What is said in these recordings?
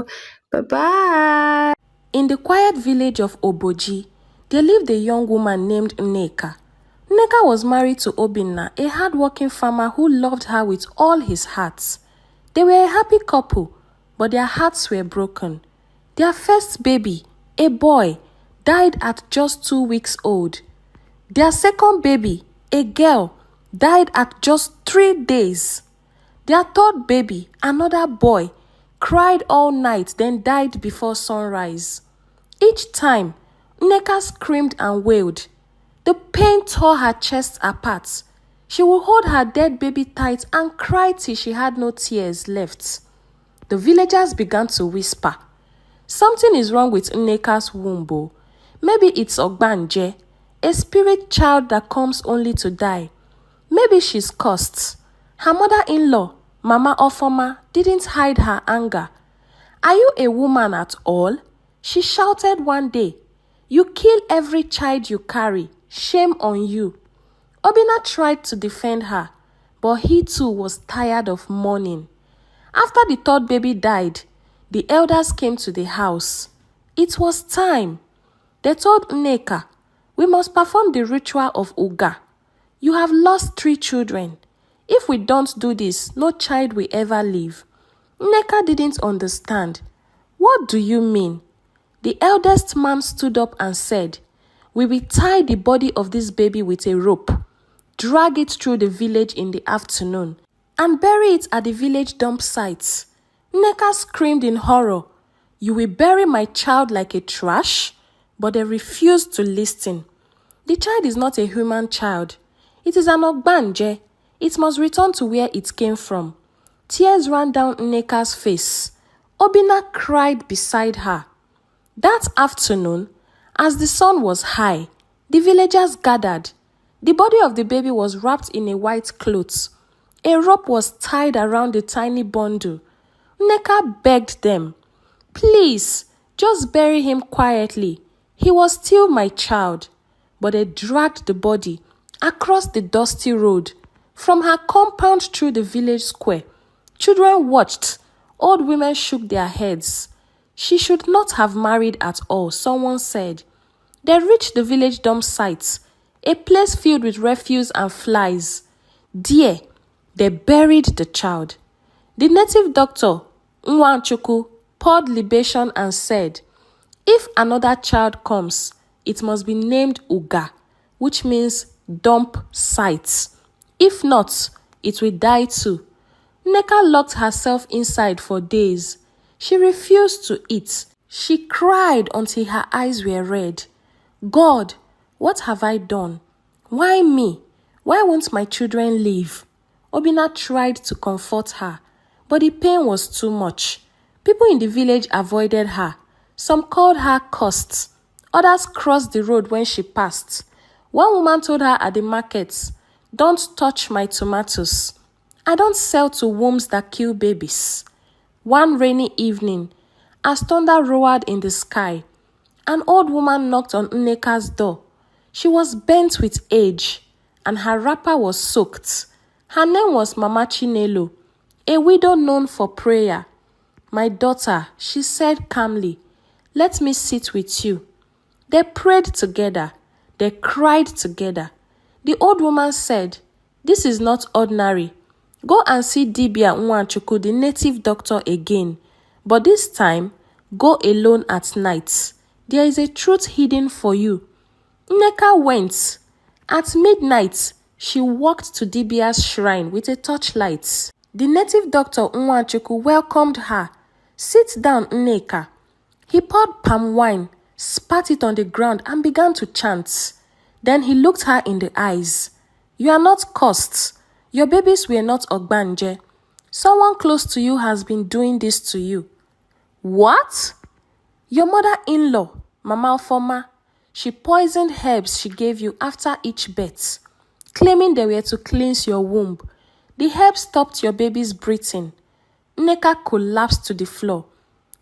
video. Bye-bye. In the quiet village of Oboji, there lived a young woman named Nneka. Nneka was married to Obinna, a hard-working farmer who loved her with all his heart. They were a happy couple, but their hearts were broken. Their first baby, a boy, died at just 2 weeks old. Their second baby, a girl, died at just 3 days. Their third baby, another boy, cried all night then died before sunrise. Each time, Nneka screamed and wailed. The pain tore her chest apart. She would hold her dead baby tight and cry till she had no tears left. The villagers began to whisper, "Something is wrong with Nneka's womb. Maybe it's Ogbanje, a spirit child that comes only to die. Maybe she's cursed." Her mother-in-law, Mama Ofoma, didn't hide her anger. "Are you a woman at all?" she shouted one day. "You kill every child you carry. Shame on you." Obinna tried to defend her, but he too was tired of mourning. After the third baby died, the elders came to the house. It was time. They told Nneka, "We must perform the ritual of Uga. You have lost 3 children. If we don't do this, no child will ever live." Nneka didn't understand. "What do you mean?" The eldest man stood up and said, "We will tie the body of this baby with a rope, drag it through the village in the afternoon, and bury it at the village dump site." Nneka screamed in horror. "You will bury my child like a trash?" But they refused to listen. The child is not a human child. It is an Ogbanje. It must return to where it came from. Tears ran down Nneka's face. Obinna cried beside her. That afternoon, as the sun was high, the villagers gathered. The body of the baby was wrapped in a white cloth. A rope was tied around the tiny bundle. Nneka begged them, "Please, just bury him quietly. He was still my child." But they dragged the body across the dusty road, from her compound through the village square. Children watched. Old women shook their heads. She should not have married at all, someone said. They reached the village dump site, a place filled with refuse and flies. There, they buried the child. The native doctor, Wont, poured libation and said, "If another child comes, it must be named Uga, which means dump site. If not, it will die too." Nneka locked herself inside for days. She refused to eat. She cried until her eyes were red. "God, what have I done? Why me? Why won't my children live?" Obinna tried to comfort her, but the pain was too much. People in the village avoided her. Some called her cursed. Others crossed the road when she passed. One woman told her at the market, "Don't touch my tomatoes. I don't sell to wombs that kill babies." One rainy evening, as thunder roared in the sky, an old woman knocked on Nneka's door. She was bent with age, and her wrapper was soaked. Her name was Mama Chinelo, a widow known for prayer. "My daughter," she said calmly, "let me sit with you." They prayed together. They cried together. The old woman said, "This is not ordinary. Go and see Dibia Nwanchuku, the native doctor, again. But this time, go alone at night. There is a truth hidden for you." Nneka went. At midnight, she walked to Dibia's shrine with a torchlight. The native doctor Nwanchuku welcomed her. "Sit down, Nneka." He poured palm wine, spat it on the ground, and began to chant. Then he looked her in the eyes. "You are not cursed. Your babies were not Ogbanje. Someone close to you has been doing this to you." "What?" "Your mother-in-law, Mama Ofoma. She poisoned herbs she gave you after each birth, claiming they were to cleanse your womb. The herbs stopped your baby's breathing." Nneka collapsed to the floor.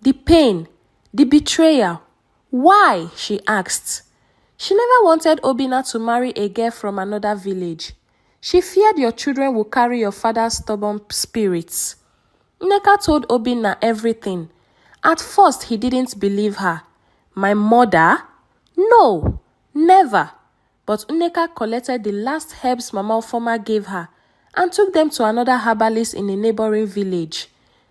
The pain, the betrayal. "Why?" she asked. She never wanted Obinna to marry a girl from another village. She feared your children would carry your father's stubborn spirits. Nneka told Obinna everything, At first, he didn't believe her. My mother? No, never. But Nneka collected the last herbs Mama Ofoma gave her and took them to another herbalist in a neighboring village.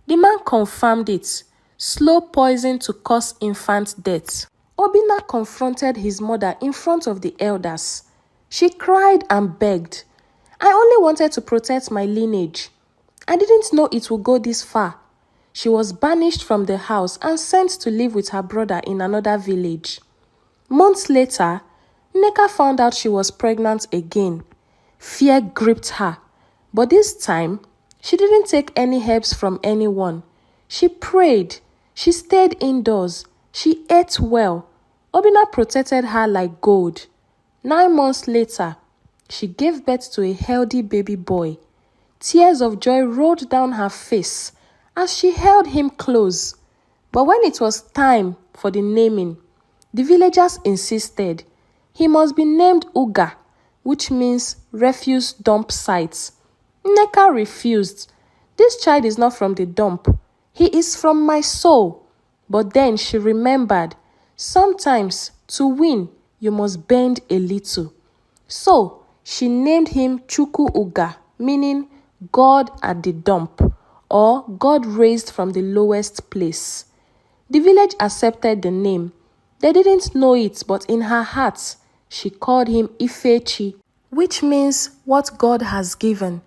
The man confirmed it. Slow poison to cause infant death. Obinna confronted his mother in front of the elders. She cried and begged. I only wanted to protect my lineage. I didn't know it would go this far. She was banished from the house and sent to live with her brother in another village. Months later, Nneka found out she was pregnant again. Fear gripped her, but this time, she didn't take any herbs from anyone. She prayed, she stayed indoors, she ate well. Obinna protected her like gold. 9 months later, she gave birth to a healthy baby boy. Tears of joy rolled down her face as she held him close. But when it was time for the naming, the villagers insisted he must be named Uga, which means refuse dump site. Nneka refused. This child is not from the dump. He is from my soul. But then she remembered, sometimes to win, you must bend a little. So she named him Chuku Uga, meaning God at the dump, or God raised from the lowest place. The village accepted the name. They didn't know it, but in her heart, she called him Ifechi, which means what God has given.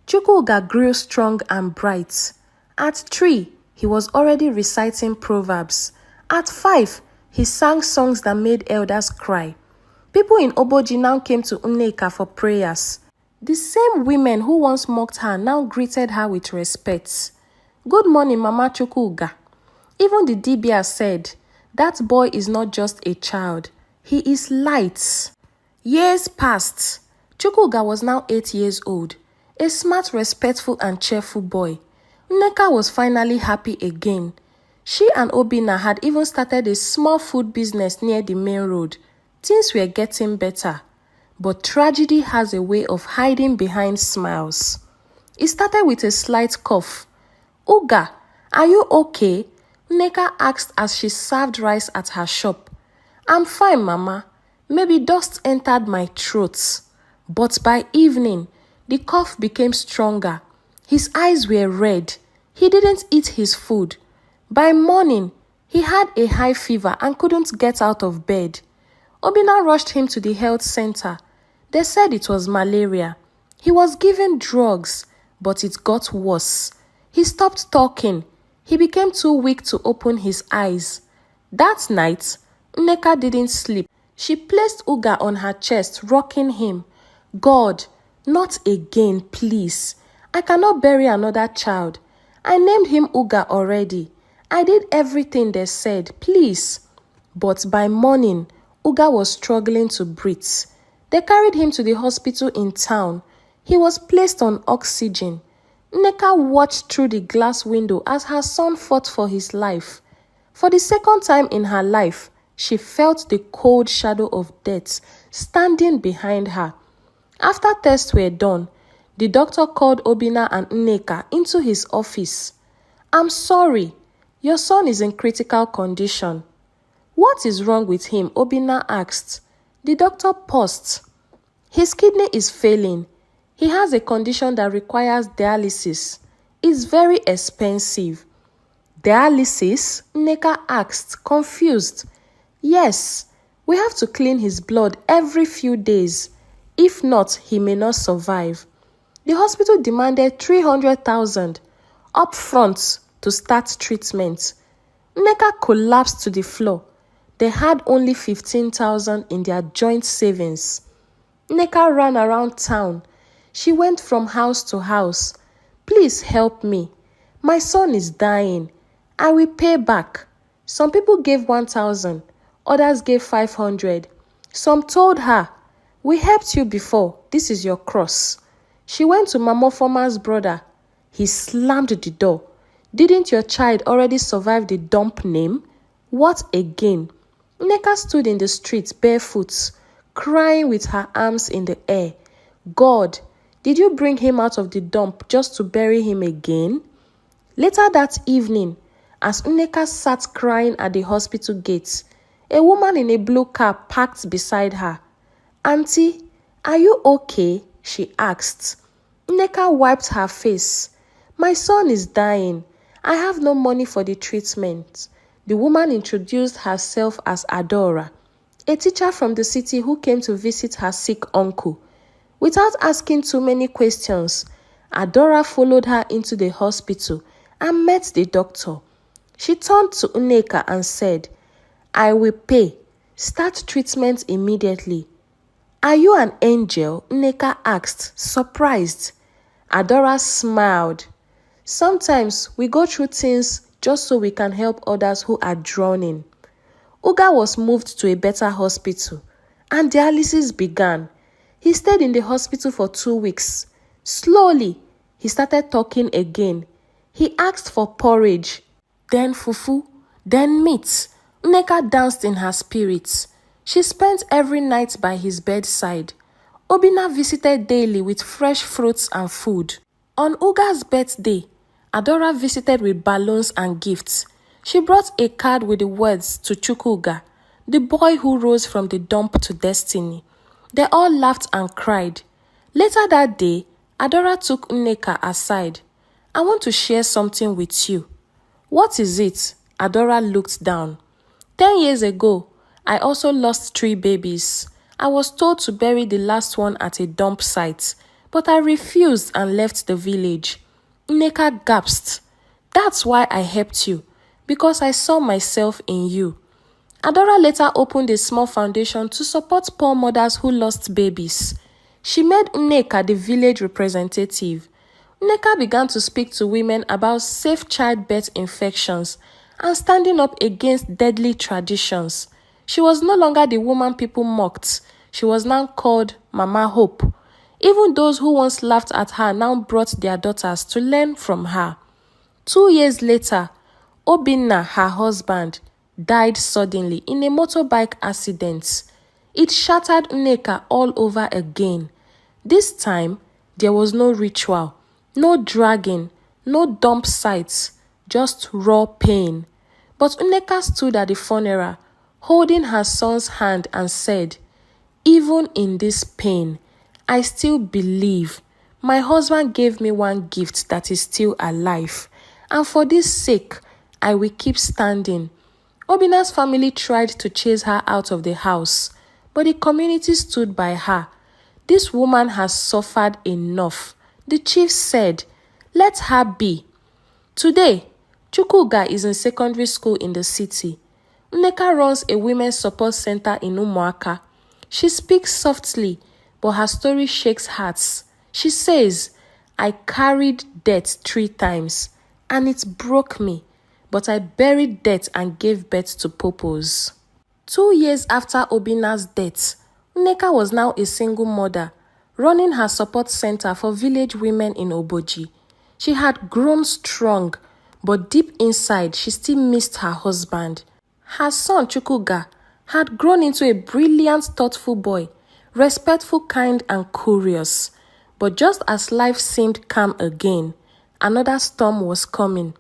Chuku Uga grew strong and bright. At 3, he was already reciting proverbs. At 5, he sang songs that made elders cry. People in Oboji now came to Nneka for prayers. The same women who once mocked her now greeted her with respect. Good morning, Mama Chuku Uga. Even the dibia said, that boy is not just a child, he is light. Years passed. Chuku Uga was now 8 years old, a smart, respectful and cheerful boy. Nneka was finally happy again. She and Obinna had even started a small food business near the main road. Things were getting better. But tragedy has a way of hiding behind smiles. It started with a slight cough. Uga, are you okay? Nneka asked as she served rice at her shop. I'm fine, Mama. Maybe dust entered my throat. But by evening, the cough became stronger. His eyes were red. He didn't eat his food. By morning, he had a high fever and couldn't get out of bed. Obinna rushed him to the health center. They said it was malaria. He was given drugs, but it got worse. He stopped talking. He became too weak to open his eyes. That night, Nneka didn't sleep. She placed Uga on her chest, rocking him. God, not again, please. I cannot bury another child. I named him Uga already. I did everything they said, please. But by morning, Uga was struggling to breathe. They carried him to the hospital in town. He was placed on oxygen. Nneka watched through the glass window as her son fought for his life. For the second time in her life, she felt the cold shadow of death standing behind her. After tests were done, the doctor called Obinna and Nneka into his office. I'm sorry, your son is in critical condition. What is wrong with him? Obinna asked. The doctor paused. His kidney is failing. He has a condition that requires dialysis. It's very expensive. Dialysis? Nneka asked, confused. Yes, we have to clean his blood every few days. If not, he may not survive. The hospital demanded 300,000 up front to start treatment. Nneka collapsed to the floor. They had only 15,000 in their joint savings. Nneka ran around town. She went from house to house. Please help me. My son is dying. I will pay back. Some people gave 1,000. Others gave 500. Some told her, we helped you before. This is your cross. She went to Mama Ofoma's brother. He slammed the door. Didn't your child already survive the dump name? What again? Nneka stood in the street barefoot, crying with her arms in the air. God, did you bring him out of the dump just to bury him again? Later that evening, As Nneka sat crying at the hospital gate, a woman in a blue car parked beside her. "Auntie, are you okay?" she asked. Nneka wiped her face. "My son is dying. I have no money for the treatment." The woman introduced herself as Adora, a teacher from the city who came to visit her sick uncle. Without asking too many questions, Adora followed her into the hospital and met the doctor. She turned to Nneka and said, "I will pay. Start treatment immediately." "Are you an angel?" Nneka asked, surprised. Adora smiled. "Sometimes we go through things just so we can help others who are drowning." Uga was moved to a better hospital, and dialysis began. He stayed in the hospital for 2 weeks. Slowly, he started talking again. He asked for porridge, then fufu, then meat. Nneka danced in her spirits. She spent every night by his bedside. Obinna visited daily with fresh fruits and food. On Uga's birthday, Adora visited with balloons and gifts. She brought a card with the words to Chukwuga, the boy who rose from the dump to destiny. They all laughed and cried. Later that day, Adora took Nneka aside. "I want to share something with you." "What is it?" Adora looked down. 10 years ago, I also lost 3 babies. I was told to bury the last one at a dump site, but I refused and left the village. Nneka gasped. "That's why I helped you, because I saw myself in you." Adora later opened a small foundation to support poor mothers who lost babies. She made Nneka the village representative. Nneka began to speak to women about safe childbirth infections and standing up against deadly traditions. She was no longer the woman people mocked. She was now called Mama Hope. Even those who once laughed at her now brought their daughters to learn from her. 2 years later, Obinna, her husband, died suddenly in a motorbike accident. It shattered Nneka all over again. This time, there was no ritual, no dragging, no dump sites, just raw pain. But Nneka stood at the funeral, holding her son's hand and said, "Even in this pain, I still believe. My husband gave me one gift that is still alive, and for this sake, I will keep standing." Obinna's family tried to chase her out of the house, but the community stood by her. "This woman has suffered enough," the chief said. "Let her be." Today, Chukwuga is in secondary school in the city. Nneka runs a women's support center in Umuaka. She speaks softly, but her story shakes hearts. She says, "I carried death 3 times, and it broke me. But I buried death and gave birth to purpose." 2 years after Obinna's death, Nneka was now a single mother, running her support center for village women in Oboji. She had grown strong, but deep inside, she still missed her husband. Her son, Chukwuga, had grown into a brilliant, thoughtful boy, respectful, kind, and curious. But just as life seemed calm again, another storm was coming.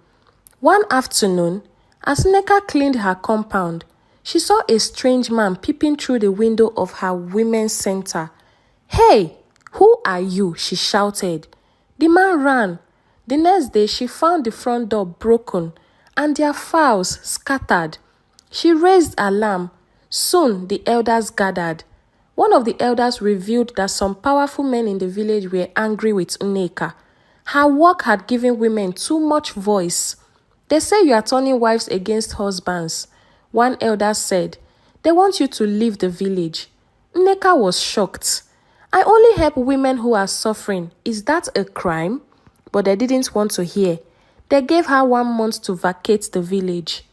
One afternoon, as Nneka cleaned her compound, she saw a strange man peeping through the window of her women's center. "Hey, who are you?" she shouted. The man ran. The next day, she found the front door broken and their fowls scattered. She raised alarm. Soon, the elders gathered. One of the elders revealed that some powerful men in the village were angry with Nneka. Her work had given women too much voice. "They say you are turning wives against husbands," one elder said. "They want you to leave the village." Nneka was shocked. "I only help women who are suffering. Is that a crime?" But they didn't want to hear. They gave her 1 month to vacate the village.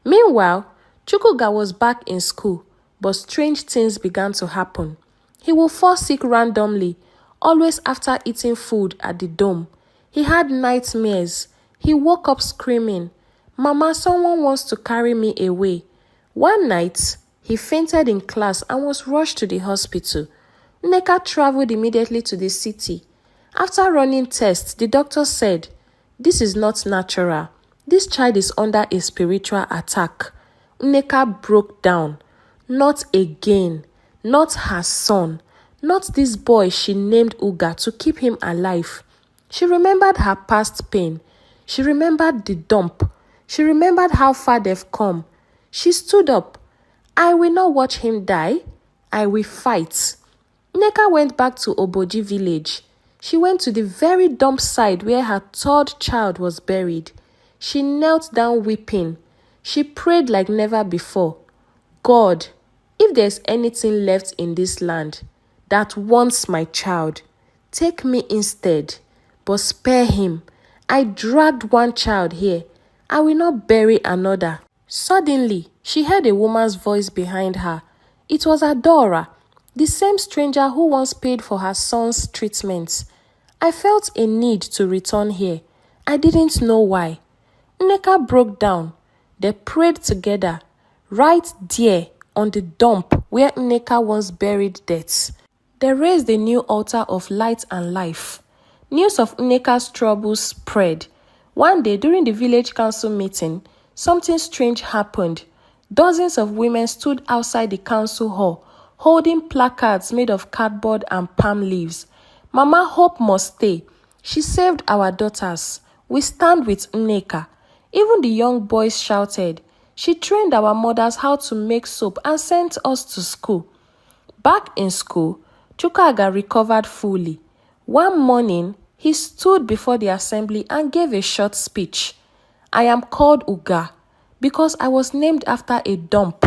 Meanwhile, Chukwuga was back in school, but strange things began to happen. He would fall sick randomly, always after eating food at the dome. He had nightmares. He woke up screaming, "Mama, someone wants to carry me away." One night, he fainted in class and was rushed to the hospital. Nneka traveled immediately to the city. After running tests, the doctor said, "This is not natural. This child is under a spiritual attack. Nneka broke down. Not again. Not her son. Not this boy she named Uga to keep him alive. She remembered her past pain. She remembered the dump. She remembered how far they've come. She stood up. I will not watch him die. I will fight. Nneka went back to Oboji village. She went to the very dump site where her third child was buried. She knelt down weeping. She prayed like never before. God, if there's anything left in this land that wants my child, take me instead, but spare him. I dragged one child here. I will not bury another. Suddenly, she heard a woman's voice behind her. It was Adora, the same stranger who once paid for her son's treatment. I felt a need to return here. I didn't know why. Nneka broke down. They prayed together, right there on the dump where Nneka once buried death. They raised a new altar of light and life. News of Nneka's troubles spread. One day during the village council meeting, something strange happened. Dozens of women stood outside the council hall, holding placards made of cardboard and palm leaves. Mama Hope must stay. She saved our daughters. We stand with Nneka. Even the young boys shouted. She trained our mothers how to make soap and sent us to school. Back in school, Chukwuaga recovered fully. One morning, he stood before the assembly and gave a short speech. I am called Uga because I was named after a dump.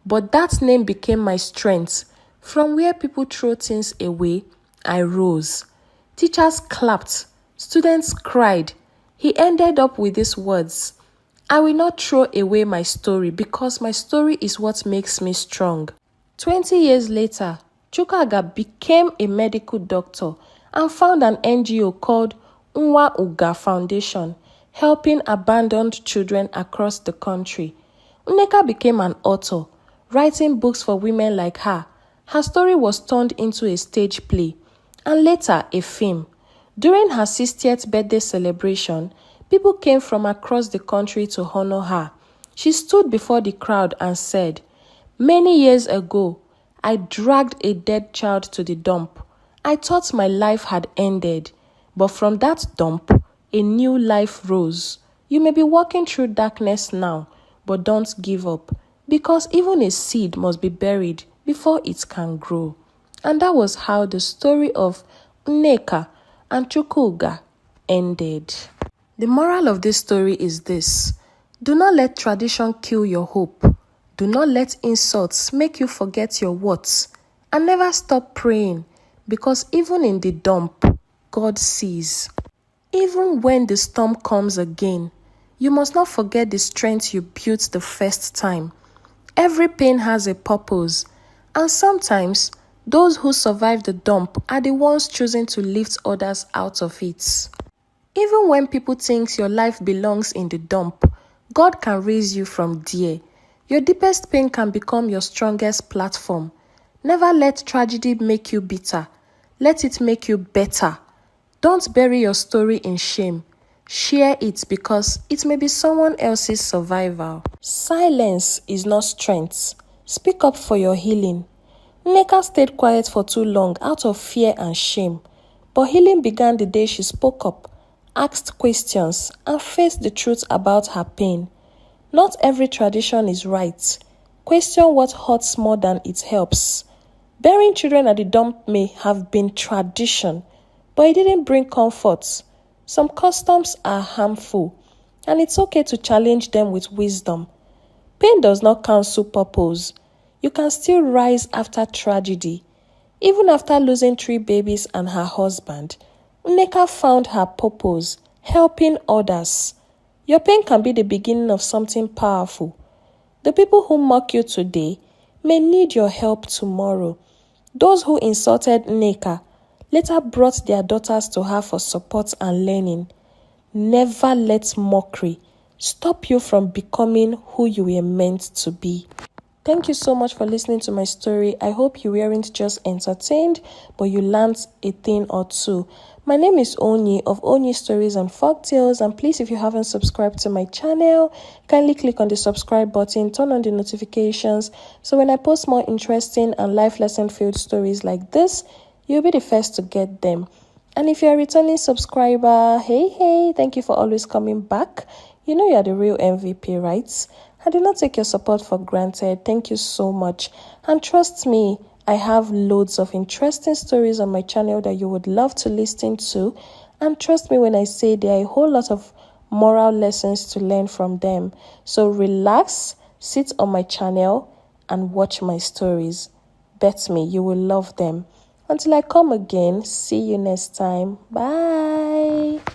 But that name became my strength. From where people throw things away, I rose. Teachers clapped. Students cried. He ended up with these words. I will not throw away my story because my story is what makes me strong. 20 years later, Chukwuaga became a medical doctor and found an NGO called Nwa Uga Foundation, helping abandoned children across the country. Nneka became an author, writing books for women like her. Her story was turned into a stage play, and later a film. During her 60th birthday celebration, people came from across the country to honor her. She stood before the crowd and said, "Many years ago, I dragged a dead child to the dump. I thought my life had ended, but from that dump, a new life rose. You may be walking through darkness now, but don't give up, because even a seed must be buried before it can grow." And that was how the story of Nneka and Chukwuaga ended. The moral of this story is this: do not let tradition kill your hope. Do not let insults make you forget your worth. And never stop praying, because even in the dump, God sees. Even when the storm comes again, you must not forget the strength you built the first time. Every pain has a purpose, and sometimes those who survive the dump are the ones choosing to lift others out of it. Even when people think your life belongs in the dump, God can raise you from there. Your deepest pain can become your strongest platform. Never let tragedy make you bitter. Let it make you better. Don't bury your story in shame. Share it because it may be someone else's survival. Silence is not strength. Speak up for your healing. Nneka stayed quiet for too long out of fear and shame. But healing began the day she spoke up, asked questions, and faced the truth about her pain. Not every tradition is right. Question what hurts more than it helps. Burying children at the dump may have been tradition, but it didn't bring comfort. Some customs are harmful, and it's okay to challenge them with wisdom. Pain does not cancel purpose. You can still rise after tragedy. Even after losing 3 babies and her husband, Nneka found her purpose, helping others. Your pain can be the beginning of something powerful. The people who mock you today may need your help tomorrow. Those who insulted Nneka later brought their daughters to her for support and learning. Never let mockery stop you from becoming who you were meant to be. Thank you so much for listening to my story. I hope you weren't just entertained, but you learned a thing or two. My name is Onyi of Onyi Stories and Folktales, and please, if you haven't subscribed to my channel, kindly click on the subscribe button, turn on the notifications, so when I post more interesting and life lesson filled stories like this, you'll be the first to get them. And if you're a returning subscriber, hey, thank you for always coming back. You know you're the real MVP, right? I do not take your support for granted. Thank you so much. And trust me, I have loads of interesting stories on my channel that you would love to listen to. And trust me when I say there are a whole lot of moral lessons to learn from them. So relax, sit on my channel and watch my stories. Bet me, you will love them. Until I come again, see you next time. Bye.